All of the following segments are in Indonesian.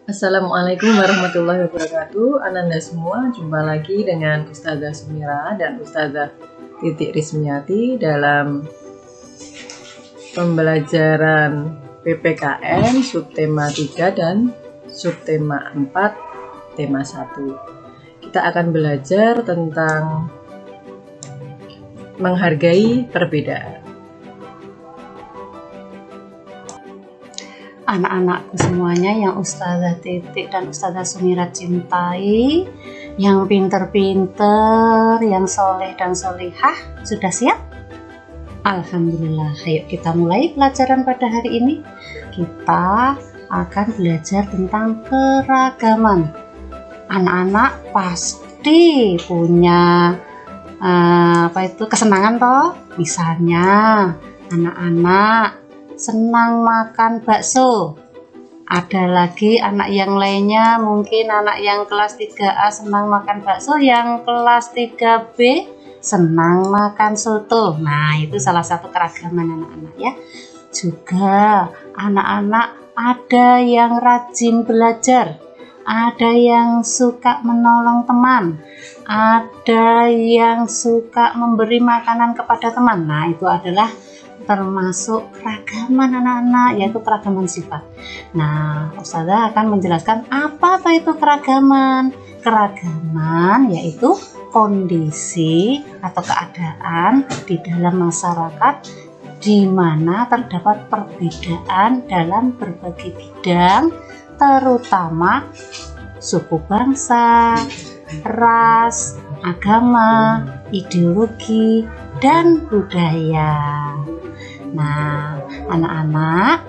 Assalamualaikum warahmatullahi wabarakatuh. Ananda semua, jumpa lagi dengan Ustazah Sumira dan Ustazah Titik Rismiati dalam pembelajaran PPKN subtema 3 dan subtema 4 tema 1. Kita akan belajar tentang menghargai perbedaan. Anak-anakku semuanya yang Ustazah Titik dan Ustazah Sumira cintai, yang pinter-pinter, yang soleh dan solehah, sudah siap? Alhamdulillah, ayo kita mulai pelajaran pada hari ini. Kita akan belajar tentang keragaman. Anak-anak pasti punya kesenangan toh. Misalnya anak-anak senang makan bakso. Ada lagi anak yang lainnya, mungkin anak yang kelas 3A senang makan bakso, yang kelas 3B senang makan soto. Nah, itu salah satu keragaman anak-anak ya. Juga anak-anak ada yang rajin belajar, ada yang suka menolong teman, ada yang suka memberi makanan kepada teman. Nah, itu adalah termasuk keragaman anak-anak, yaitu keragaman sifat. Nah, Ustazah akan menjelaskan apa itu keragaman. Keragaman yaitu kondisi atau keadaan di dalam masyarakat di mana terdapat perbedaan dalam berbagai bidang, terutama suku bangsa, ras, agama, ideologi, dan budaya. Nah, anak-anak,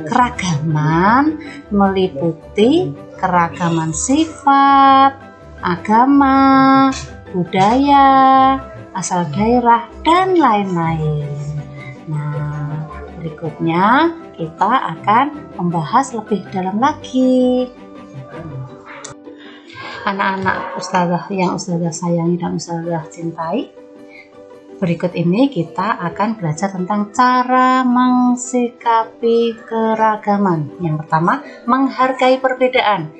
keragaman meliputi keragaman sifat, agama, budaya, asal daerah, dan lain-lain. Nah, berikutnya kita akan membahas lebih dalam lagi. Anak-anak Ustazah yang Ustazah sayangi dan Ustazah cintai, berikut ini kita akan belajar tentang cara mensikapi keragaman. Yang pertama, menghargai perbedaan.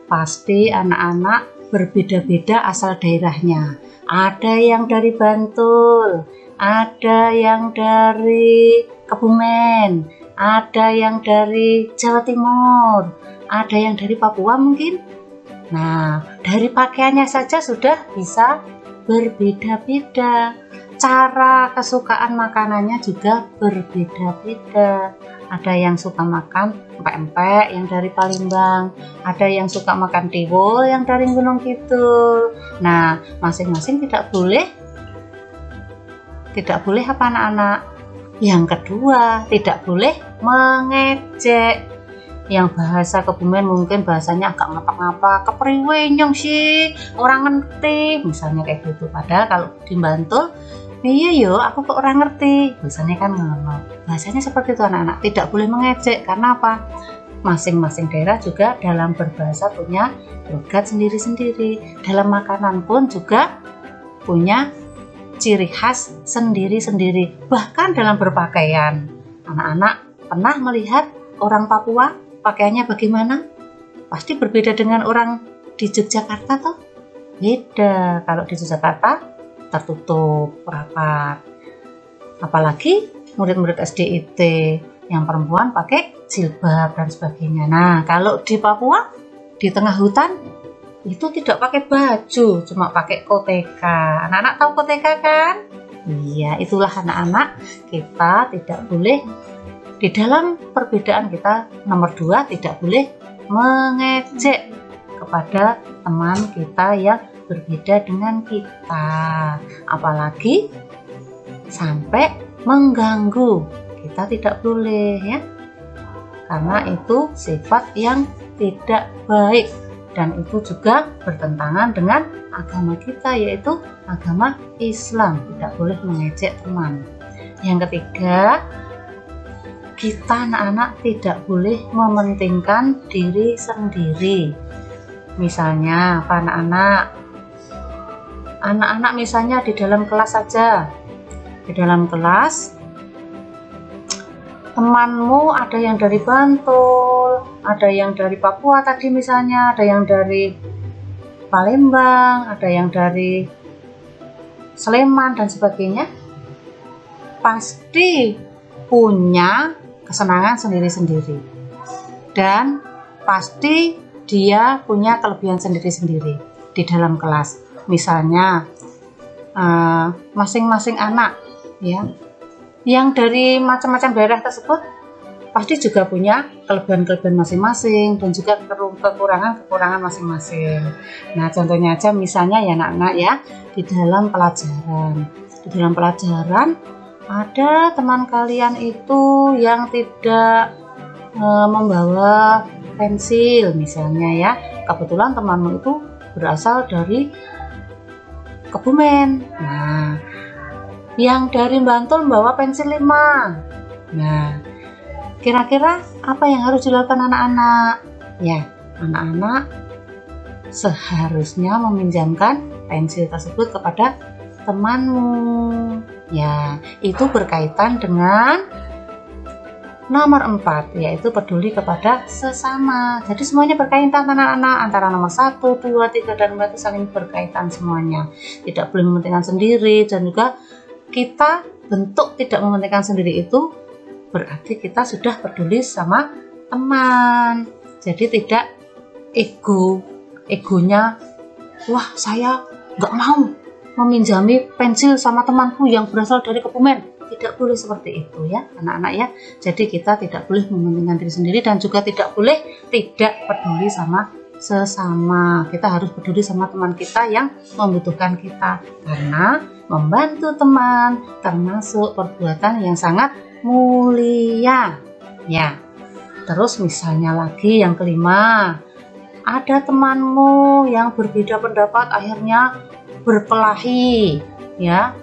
Pasti anak-anak berbeda-beda asal daerahnya. Ada yang dari Bantul, ada yang dari Kebumen, ada yang dari Jawa Timur, ada yang dari Papua mungkin. Nah, dari pakaiannya saja sudah bisa berbeda-beda. Cara kesukaan makanannya juga berbeda-beda. Ada yang suka makan empek-empek yang dari Palembang, ada yang suka makan tiwul yang dari Gunung Kidul. Nah, masing-masing tidak boleh apa anak-anak? Yang kedua, tidak boleh mengejek. Yang bahasa Kebumen mungkin bahasanya agak ngapa-ngapa, kepriwe nyong sih, orang ngerti, misalnya kayak gitu. Padahal kalau di Bantul, iya yo, aku kok orang ngerti, biasanya kan ngono. Bahasanya seperti itu anak-anak, tidak boleh mengejek. Karena apa? Masing-masing daerah juga dalam berbahasa punya logat sendiri-sendiri. Dalam makanan pun juga punya ciri khas sendiri-sendiri. Bahkan dalam berpakaian, anak-anak pernah melihat orang Papua pakaiannya bagaimana? Pasti berbeda dengan orang di Yogyakarta toh? Beda. Kalau di Yogyakarta tertutup, rapat. Apalagi murid-murid SDIT yang perempuan pakai jilbab dan sebagainya. Nah, kalau di Papua, di tengah hutan, itu tidak pakai baju, cuma pakai koteka. Anak-anak tahu koteka kan? Iya, itulah anak-anak, kita tidak boleh, di dalam perbedaan kita, nomor 2, tidak boleh mengejek kepada teman kita yang berbeda dengan kita, apalagi sampai mengganggu. Kita tidak boleh ya, karena itu sifat yang tidak baik dan itu juga bertentangan dengan agama kita, yaitu agama Islam. Tidak boleh mengejek teman. Yang ketiga, kita anak-anak tidak boleh mementingkan diri sendiri. Misalnya apa anak-anak? Anak-anak misalnya di dalam kelas saja. Di dalam kelas temanmu ada yang dari Bantul, ada yang dari Papua tadi misalnya, ada yang dari Palembang, ada yang dari Sleman dan sebagainya, pasti punya kesenangan sendiri-sendiri dan pasti dia punya kelebihan sendiri-sendiri di dalam kelas. Misalnya masing-masing anak ya yang dari macam-macam daerah tersebut pasti juga punya kelebihan-kelebihan masing-masing dan juga kekurangan-kekurangan masing-masing. Nah, contohnya aja misalnya ya anak-anak ya, di dalam pelajaran. Di dalam pelajaran ada teman kalian itu yang tidak membawa pensil misalnya ya. Kebetulan temanmu itu berasal dari Kebumen. Nah, yang dari Bantul membawa pensil 5. Nah, kira-kira apa yang harus dilakukan anak-anak? Ya, anak-anak seharusnya meminjamkan pensil tersebut kepada temanmu. Ya, itu berkaitan dengan nomor 4, yaitu peduli kepada sesama. Jadi semuanya berkaitan anak-anak, antara nomor 1, 2, 3, dan 4 itu saling berkaitan semuanya. Tidak boleh mementingkan sendiri, dan juga kita bentuk tidak mementingkan sendiri itu berarti kita sudah peduli sama teman. Jadi tidak egonya, wah saya nggak mau meminjami pensil sama temanku yang berasal dari Kebumen. Tidak boleh seperti itu ya anak-anak ya. Jadi kita tidak boleh mementingkan diri sendiri dan juga tidak boleh tidak peduli sama sesama. Kita harus peduli sama teman kita yang membutuhkan kita, karena membantu teman termasuk perbuatan yang sangat mulia ya. Terus misalnya lagi yang kelima, ada temanmu yang berbeda pendapat akhirnya berkelahi ya.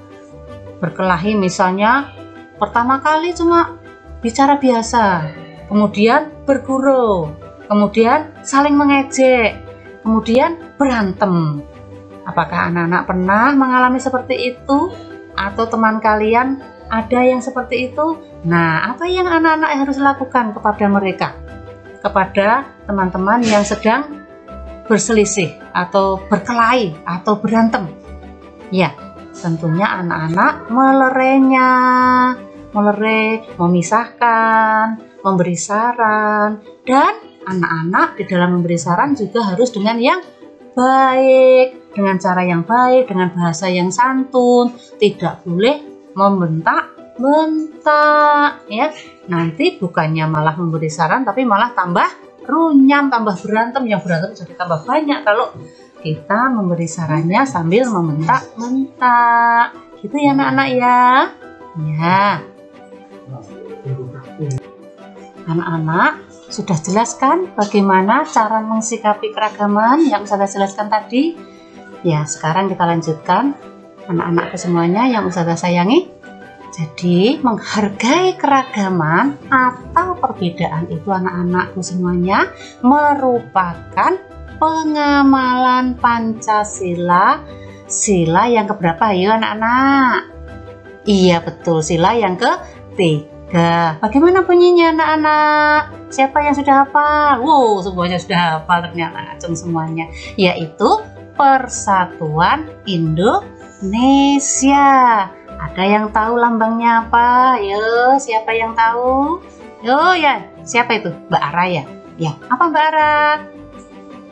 Berkelahi misalnya pertama kali cuma bicara biasa, kemudian bergurau, kemudian saling mengejek, kemudian berantem. Apakah anak-anak pernah mengalami seperti itu? Atau teman kalian ada yang seperti itu? Nah, apa yang anak-anak harus lakukan kepada mereka? Kepada teman-teman yang sedang berselisih atau berkelahi atau berantem? Ya, tentunya anak-anak melerai, memisahkan, memberi saran, dan anak-anak di dalam memberi saran juga harus dengan yang baik, dengan cara yang baik, dengan bahasa yang santun, tidak boleh membentak-bentak ya. Nanti bukannya malah memberi saran tapi malah tambah runyam, tambah berantem, yang berantem jadi tambah banyak kalau kita memberi sarannya sambil membentak-bentak. Gitu ya anak-anak ya. Ya. Anak-anak sudah jelaskan bagaimana cara mensikapi keragaman yang saya jelaskan tadi. Ya, sekarang kita lanjutkan anak-anakku semuanya yang Ustazah sayangi. Jadi, menghargai keragaman atau perbedaan itu anak-anakku semuanya merupakan pengamalan Pancasila, sila yang keberapa ya anak-anak? Iya betul, sila yang ketiga. Bagaimana bunyinya anak-anak? Siapa yang sudah hafal? Wow, semuanya sudah hafal ternyata, acung semuanya. Yaitu Persatuan Indonesia. Ada yang tahu lambangnya apa? Yo, siapa yang tahu? Yo ya, siapa itu? Mbak Ara ya? Ya, apa Mbak Ara?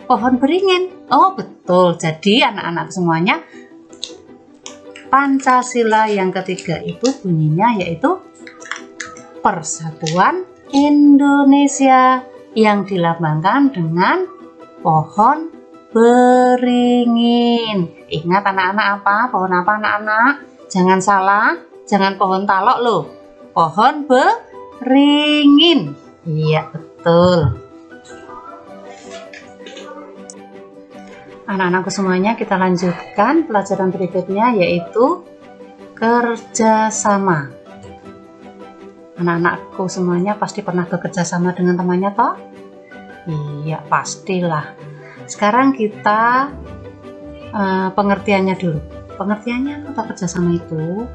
Pohon beringin. Oh betul, jadi anak-anak semuanya Pancasila yang ketiga itu bunyinya yaitu Persatuan Indonesia yang dilambangkan dengan pohon beringin. Ingat anak-anak apa? Pohon apa anak-anak? Jangan salah, jangan pohon talok loh. Pohon beringin. Iya betul. Anak-anakku semuanya, kita lanjutkan pelajaran berikutnya yaitu kerjasama. Anak-anakku semuanya pasti pernah bekerja sama dengan temannya toh? Iya pastilah. Sekarang kita pengertiannya dulu. Pengertiannya apa kerjasama itu?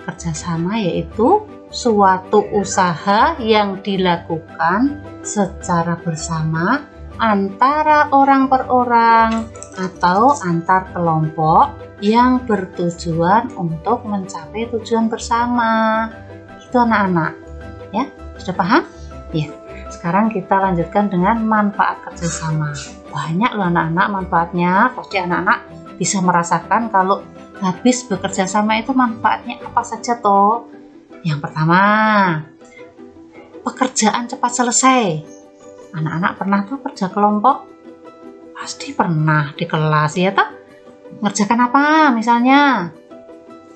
Kerjasama yaitu suatu usaha yang dilakukan secara bersama antara orang per orang atau antar kelompok yang bertujuan untuk mencapai tujuan bersama. Itu anak-anak, ya, sudah paham? Ya. Sekarang kita lanjutkan dengan manfaat kerjasama. Banyak loh anak-anak manfaatnya. Pasti anak-anak bisa merasakan kalau habis bekerja sama itu manfaatnya apa saja toh. Yang pertama, pekerjaan cepat selesai. Anak-anak pernah tuh kerja kelompok? Pasti pernah di kelas ya toh? Ngerjakan apa misalnya?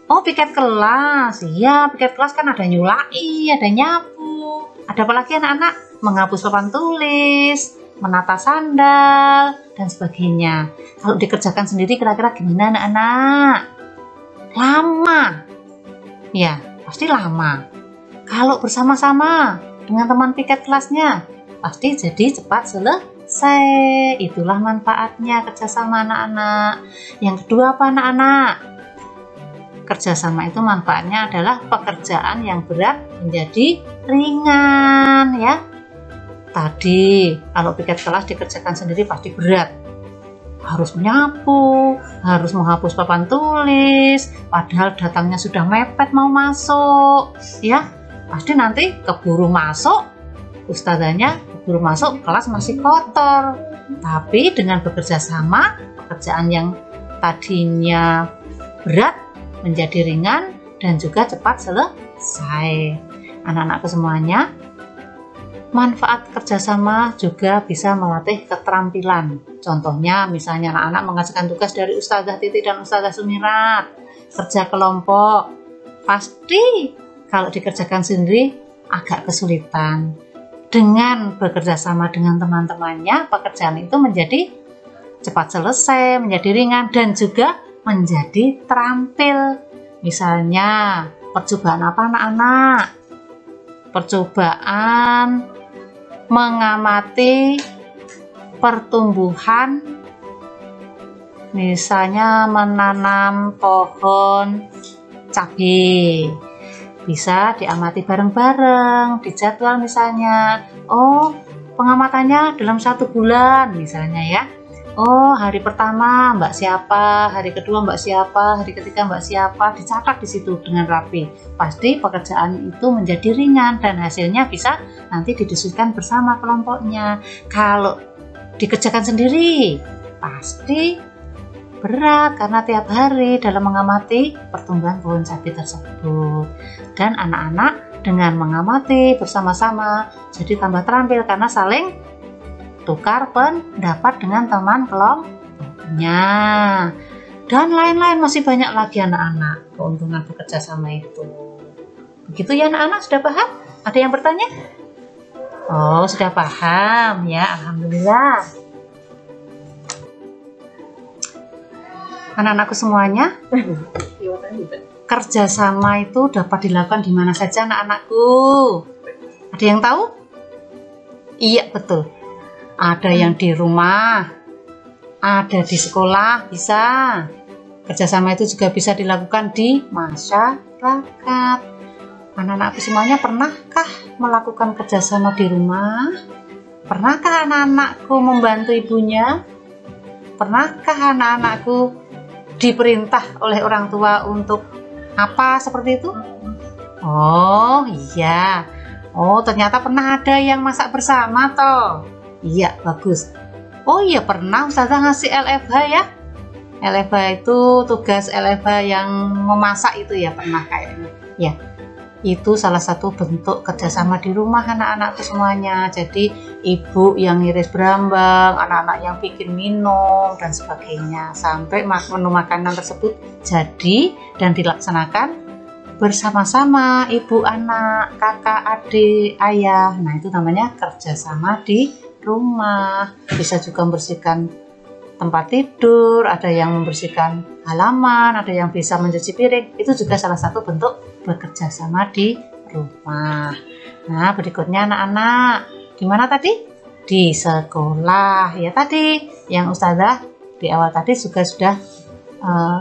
Oh, piket kelas. Iya, piket kelas kan ada nyulai, ada nyapu. Ada apa lagi anak-anak? Menghapus papan tulis, menata sandal, dan sebagainya. Kalau dikerjakan sendiri kira-kira gimana anak-anak? Lama. Ya, pasti lama. Kalau bersama-sama dengan teman piket kelasnya, pasti jadi cepat selesai. Itulah manfaatnya kerjasama anak-anak. Yang kedua apa anak-anak? Kerjasama itu manfaatnya adalah pekerjaan yang berat menjadi ringan ya. Tadi kalau piket kelas dikerjakan sendiri pasti berat. Harus menyapu, harus menghapus papan tulis, padahal datangnya sudah mepet mau masuk ya. Pasti nanti keburu masuk, ustazahnya keburu masuk, kelas masih kotor. Tapi dengan bekerja sama, pekerjaan yang tadinya berat menjadi ringan dan juga cepat selesai. Anak-anakku semuanya, manfaat kerjasama juga bisa melatih keterampilan. Contohnya misalnya anak-anak mengerjakan tugas dari Ustazah Titi dan Ustazah Sumirat, kerja kelompok. Pasti kalau dikerjakan sendiri agak kesulitan. Dengan bekerja sama dengan teman-temannya, pekerjaan itu menjadi cepat selesai, menjadi ringan, dan juga menjadi terampil. Misalnya percobaan apa anak-anak? Percobaan mengamati pertumbuhan, misalnya menanam pohon cabai. Bisa diamati bareng-bareng, dijadwal misalnya. Oh, pengamatannya dalam 1 bulan misalnya ya. Oh, hari pertama Mbak siapa, hari kedua Mbak siapa, hari ketiga Mbak siapa, dicatat di situ dengan rapi. Pasti pekerjaan itu menjadi ringan dan hasilnya bisa nanti didiskusikan bersama kelompoknya. Kalau dikerjakan sendiri, pasti berat karena tiap hari dalam mengamati pertumbuhan pohon cabai tersebut. Dan anak-anak dengan mengamati bersama-sama jadi tambah terampil karena saling tukar pendapat dengan teman kelompoknya. Dan lain-lain masih banyak lagi anak-anak keuntungan bekerja sama itu. Begitu ya anak-anak, sudah paham? Ada yang bertanya? Oh, sudah paham ya, alhamdulillah. Anak-anakku semuanya, kerjasama itu dapat dilakukan di mana saja anak-anakku. Ada yang tahu? Iya, betul. Ada yang di rumah, ada di sekolah, bisa. Kerjasama itu juga bisa dilakukan di masyarakat. Anak-anakku semuanya, pernahkah melakukan kerjasama di rumah? Pernahkah anak-anakku membantu ibunya? Pernahkah anak-anakku diperintah oleh orang tua untuk apa seperti itu? Oh iya. Oh, ternyata pernah ada yang masak bersama toh. Iya, bagus. Oh iya, pernah Ustazah ngasih LFH ya. LFH itu tugas LFH yang memasak itu ya, pernah kayaknya. Ya, itu salah satu bentuk kerjasama di rumah anak-anakku semuanya. Jadi ibu yang ngiris berambang, anak-anak yang bikin minum dan sebagainya, sampai menu makanan tersebut jadi dan dilaksanakan bersama-sama ibu, anak, kakak, adik, ayah. Nah, itu namanya kerjasama di rumah. Bisa juga membersihkan tempat tidur, ada yang membersihkan halaman, ada yang bisa mencuci piring. Itu juga salah satu bentuk bekerja sama di rumah. Nah, berikutnya anak-anak, di mana tadi? Di sekolah ya, tadi yang Ustazah di awal tadi juga sudah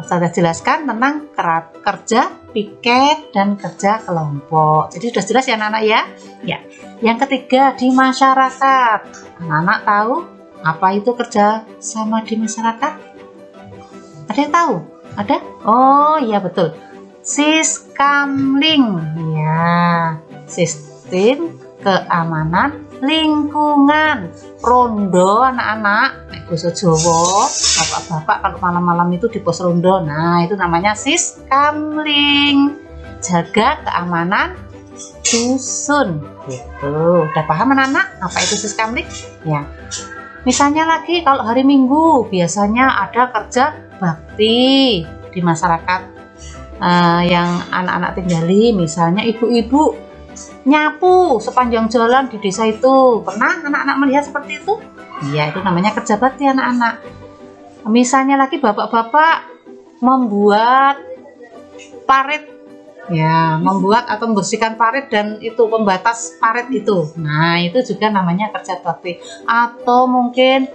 saya jelaskan tentang kerja piket dan kerja kelompok. Jadi sudah jelas ya anak-anak ya? Ya. Yang ketiga, di masyarakat. Anak-anak tahu apa itu kerja sama di masyarakat? Ada yang tahu? Ada? Oh iya betul. Siskamling. Ya, sistem keamanan lingkungan. Rondo anak-anak, bahasa Jawa, bapak-bapak kalau malam-malam itu di pos rondo. Nah, itu namanya siskamling. Jaga keamanan dusun. Gitu. Udah paham anak-anak apa itu siskamling? Ya. Misalnya lagi kalau hari Minggu biasanya ada kerja bakti di masyarakat yang anak-anak tinggali. Misalnya ibu-ibu nyapu sepanjang jalan di desa itu. Pernah anak-anak melihat seperti itu? Iya, itu namanya kerja bakti anak-anak. Misalnya lagi bapak-bapak membuat parit, ya, membuat atau membersihkan parit dan itu pembatas parit itu. Nah, itu juga namanya kerja bakti. Atau mungkin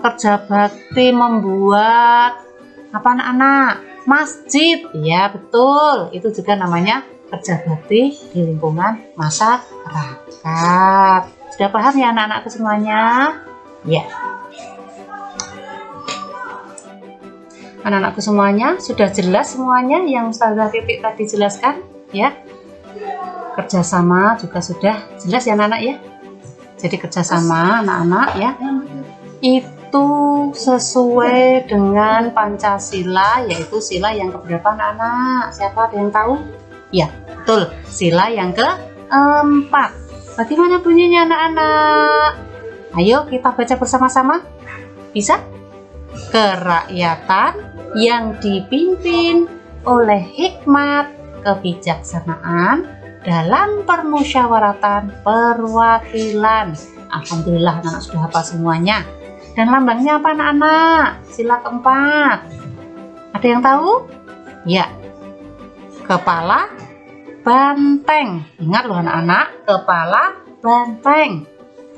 kerja bakti membuat apa anak-anak? Masjid. Ya, betul. Itu juga namanya kerja bakti di lingkungan masyarakat. Sudah paham ya anak-anakku semuanya? Ya. Anak-anakku semuanya sudah jelas semuanya yang Ustazah Titik tadi jelaskan ya. Kerjasama juga sudah jelas ya anak-anak ya. Jadi kerjasama anak-anak ya itu sesuai dengan Pancasila, yaitu sila yang keberapa anak-anak? Siapa ada yang tahu? Ya, betul. Sila yang keempat. Bagaimana bunyinya anak-anak? Ayo kita baca bersama-sama. Bisa? Kerakyatan yang dipimpin oleh hikmat kebijaksanaan dalam permusyawaratan perwakilan. Alhamdulillah anak-anak sudah hafal semuanya. Dan lambangnya apa anak-anak? Sila keempat. Ada yang tahu? Ya. Kepala banteng. Ingat loh anak-anak, kepala banteng,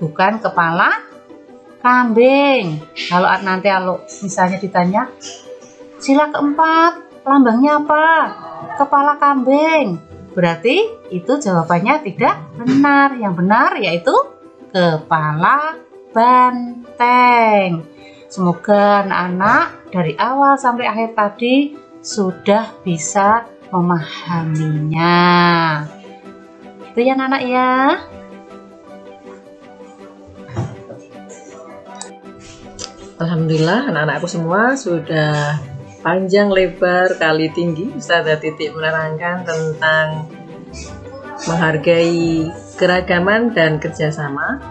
bukan kepala kambing. Kalau nanti misalnya ditanya, sila keempat lambangnya apa? Kepala kambing. Berarti itu jawabannya tidak benar. Yang benar yaitu kepala banteng. Semoga anak-anak dari awal sampai akhir tadi sudah bisa memahaminya. Itu ya anak-anak ya. Alhamdulillah anak-anakku semua sudah panjang lebar kali tinggi Ustazah Titik menerangkan tentang menghargai keragaman dan kerjasama.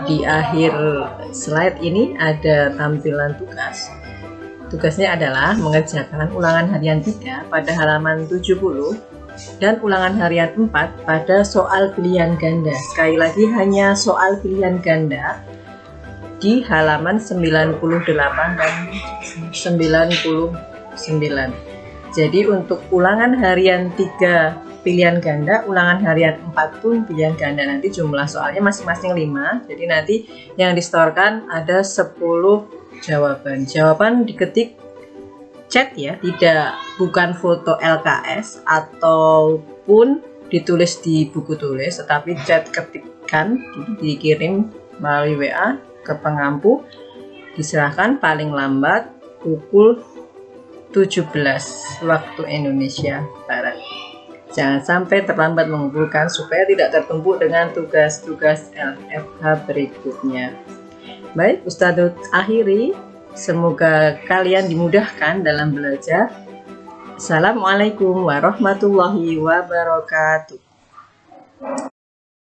Di akhir slide ini ada tampilan tugas. Tugasnya adalah mengerjakan ulangan harian 3 pada halaman 70 dan ulangan harian 4 pada soal pilihan ganda. Sekali lagi hanya soal pilihan ganda di halaman 98 dan 99. Jadi untuk ulangan harian 3 pilihan ganda, ulangan harian 4 pun pilihan ganda. Nanti jumlah soalnya masing-masing 5. Jadi nanti yang disetorkan ada 10 jawaban diketik chat ya, bukan foto LKS ataupun ditulis di buku tulis, tetapi chat ketikan dikirim melalui WA ke pengampu, diserahkan paling lambat pukul 17 waktu Indonesia Barat. Jangan sampai terlambat mengumpulkan supaya tidak tertumpuk dengan tugas-tugas LFH berikutnya. Baik, Ustadzah akhiri. Semoga kalian dimudahkan dalam belajar. Assalamualaikum warahmatullahi wabarakatuh.